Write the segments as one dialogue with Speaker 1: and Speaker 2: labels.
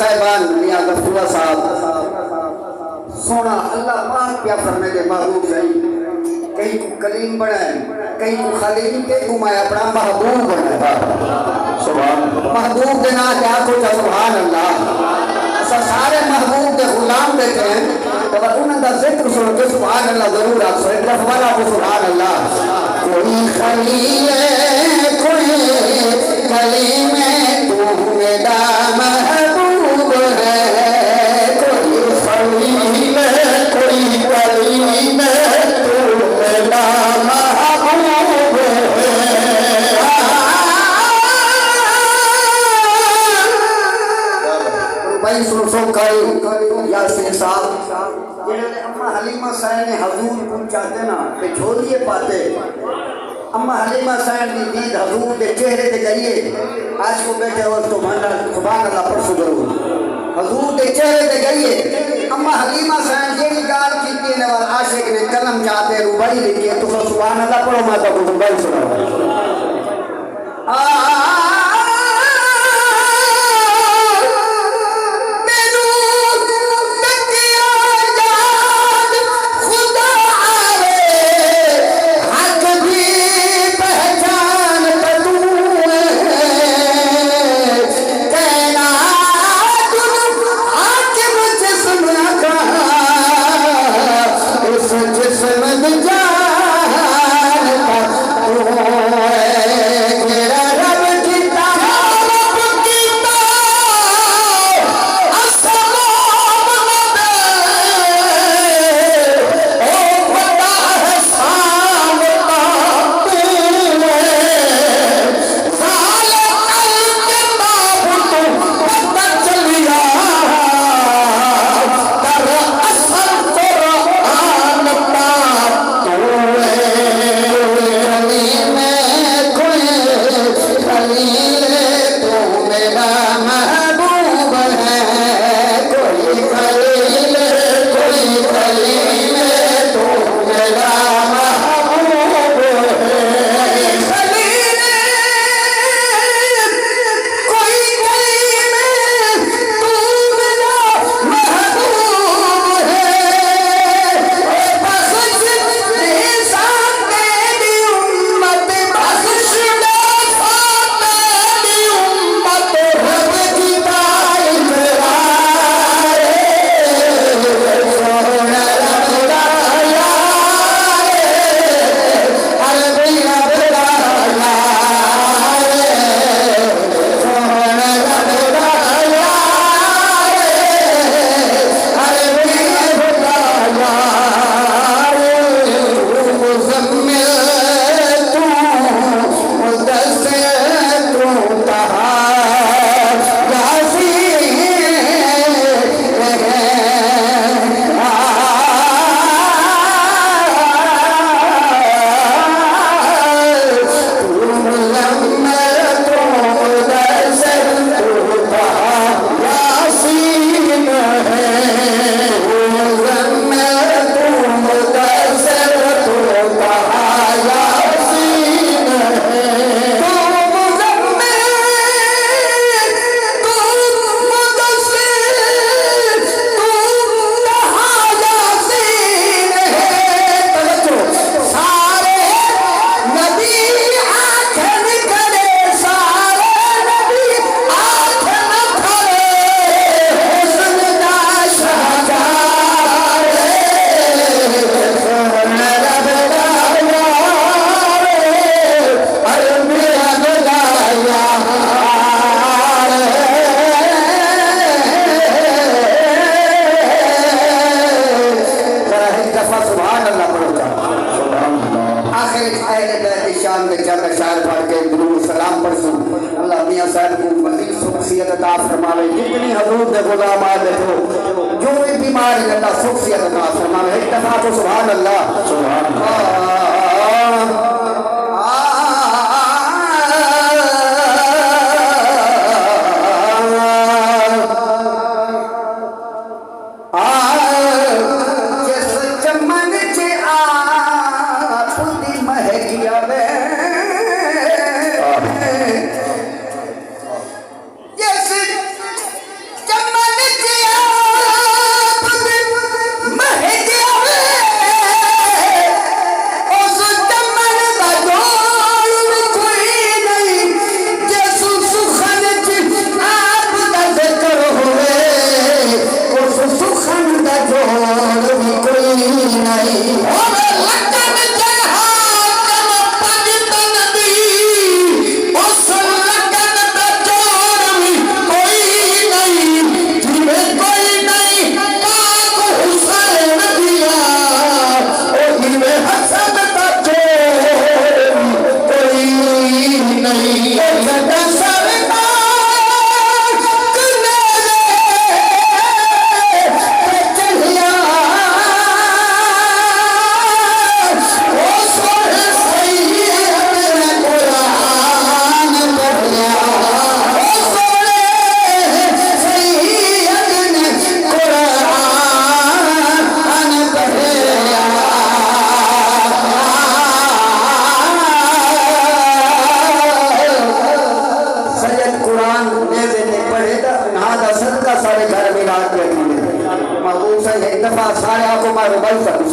Speaker 1: साहिबान मियां गफूरा साहब सोना अल्लाह पाक क्या फरमे दे महबूब सही कई को कलीम बनाए कई को खलील के को मैं अपना महबूब बनाया सुभान महबूब के ना क्या को सुभान अल्लाह असा सारे महबूब के गुलाम बैठे हैं तो उन्होंने दा जिक्र सुन के सुभान अल्लाह जरूर आप सुन लफवाला को सुभान अल्लाह कोई खलील कोई कलीम तू मेरा महबूब है कोई खलील कोई कलीम तू मेरा महबूब है भाई सुन कई यासीन साहब जिन्होंने अम्मा हलीमा साहब ने हजूर पूछाते ना कि छोड़िए पाते अम्मा हलीमा साहब की दीद हजूर के चेहरे पे जाइए आज को बैठे और तो सुभान अल्लाह परसों जरूर हजूर के चेहरे पे जाइए अम्मा हलीमा साहब जेडी गाल की ने वाल आशिक ने कलम चाहते रुबाई लिखी है तो सुभान अल्लाह पढ़ो माता को रुबाई सुनाओ जितनी हजूर के गुलाम आ देखो जो भी बीमार है अल्लाह सुख से अता फरमावे एक दफा तो सुभान अल्लाह सुभान अल्लाह जात के अकीदे महबूब से एक दफा सारे आपको मारो भाई सब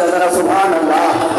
Speaker 1: सुभान अल्लाह सुभान अल्लाह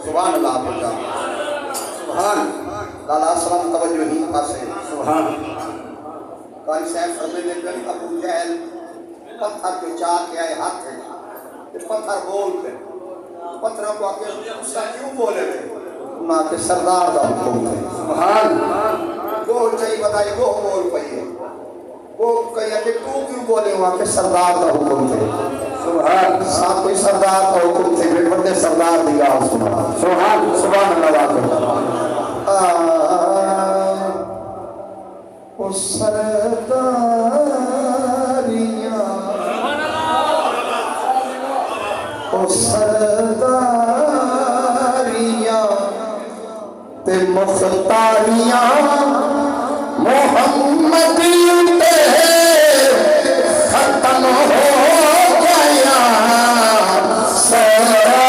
Speaker 2: सुभान अल्लाह पढ़ा सुभान लाला सलाम तवज्जो ही पासे सुभान कारी साहब फरमाते हैं कि अबू जहल पत्थर पे चार के आए हाथ है इस पत्थर बोल पे पत्थरों को आके गुस्सा क्यों बोले थे ना के सरदार दा हुक्म है सुभान वो चाहिए बताइए वो बोल पाइए वो कहिए कि तू क्यों बोले वहां के सरदार दा हुक्म थे सुभान साहब कोई सरदार का हुक्म थे फिर बड़े सरदार दी गाल सुना सुभान सुभान अल्लाह ओ सरदारियां ओ सरदारियां ते मुख्तारियां मोहम्मद ते खत्म हो गया सारा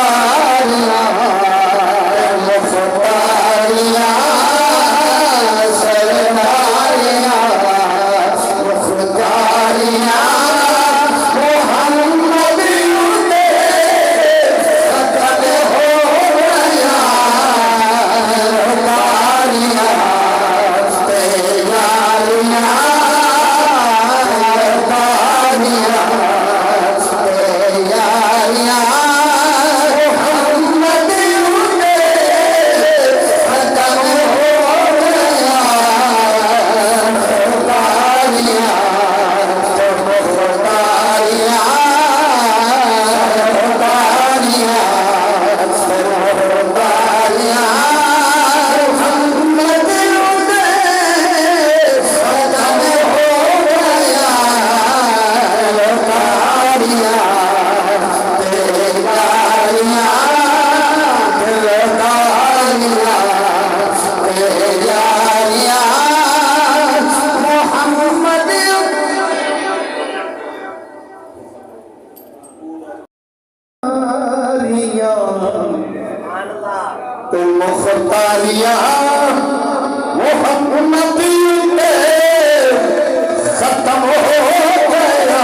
Speaker 3: तो मुख्तारिया मोहम्मदी पे खत्म हो गया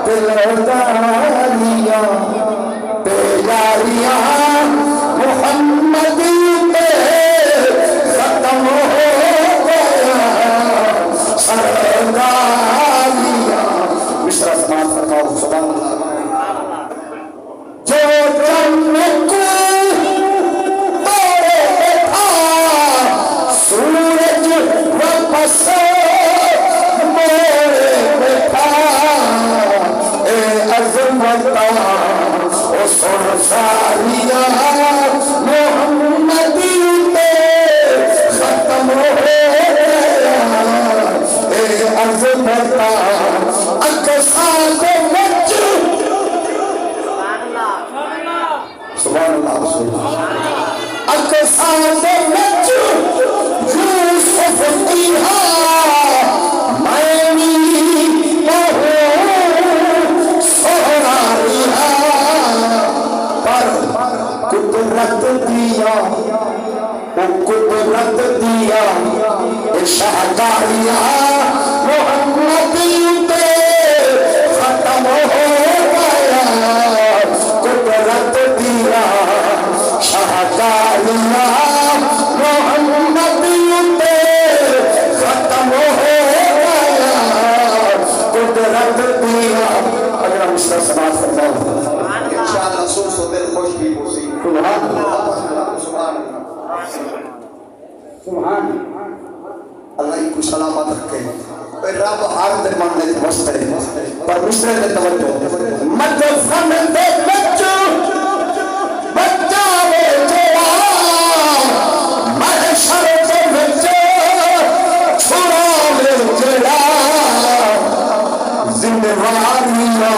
Speaker 3: दिलदारिया बेजारिया मोहम्मदी पे खत्म हो गया सरदारिया मिश्रा समाज फरमाओ सुभान अल्लाह जो जन्नत तोरे था सूरज वापस मोरे में था ए अज़मता ओ सरसारिया मोहम्मदी पे खत्म हो गया ए अज़मता अक़सा को मच सुभान अल्लाह अक़सा को मच यूसुफ की मैनी बहू सोहरारिया पर कुदरत दिया वो कुदरत दिया शाहकारिया मोहम्मदी पे खत्म हो गया कुदरत दिया शाहकारिया मोहम्मदी पे खत्म हो गया कुदरत दिया अगर हम इसका समाज करना हो
Speaker 2: इंशाअल्लाह सुन सो दिल खुश भी हो सी
Speaker 3: सुभान
Speaker 2: सुभान
Speaker 1: सुभान
Speaker 2: अल्लाह को सलामत रखे रब हर दिन मन में मस्त है
Speaker 3: पर मिश्र ने तवज्जो मत फन दे बच्चो बच्चा वे जवान महशर के बच्चे छुड़ा ले जड़ा जिम्मेवारियां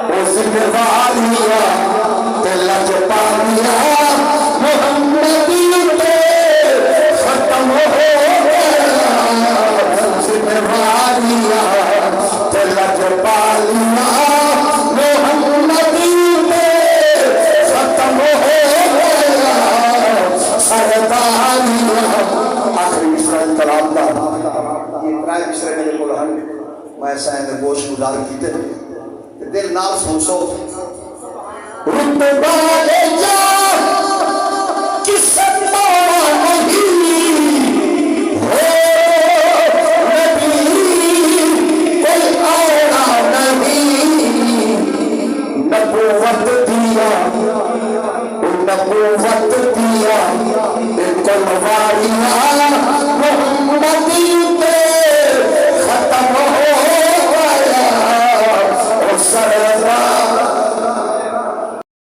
Speaker 3: ओ जिम्मेवारियां दिल जो पानिया मोहम्मदी पे खत्म हो गया जिम्मेवारियां दिल जो पानिया मोहम्मदी पे खत्म हो गया सरदारियां आखिरी मिसरा कलाम का
Speaker 2: ये प्राय विषय मेरे को हन मैं शायद गोश गुजार कीते दिल नाल सुन सो
Speaker 3: रुतबा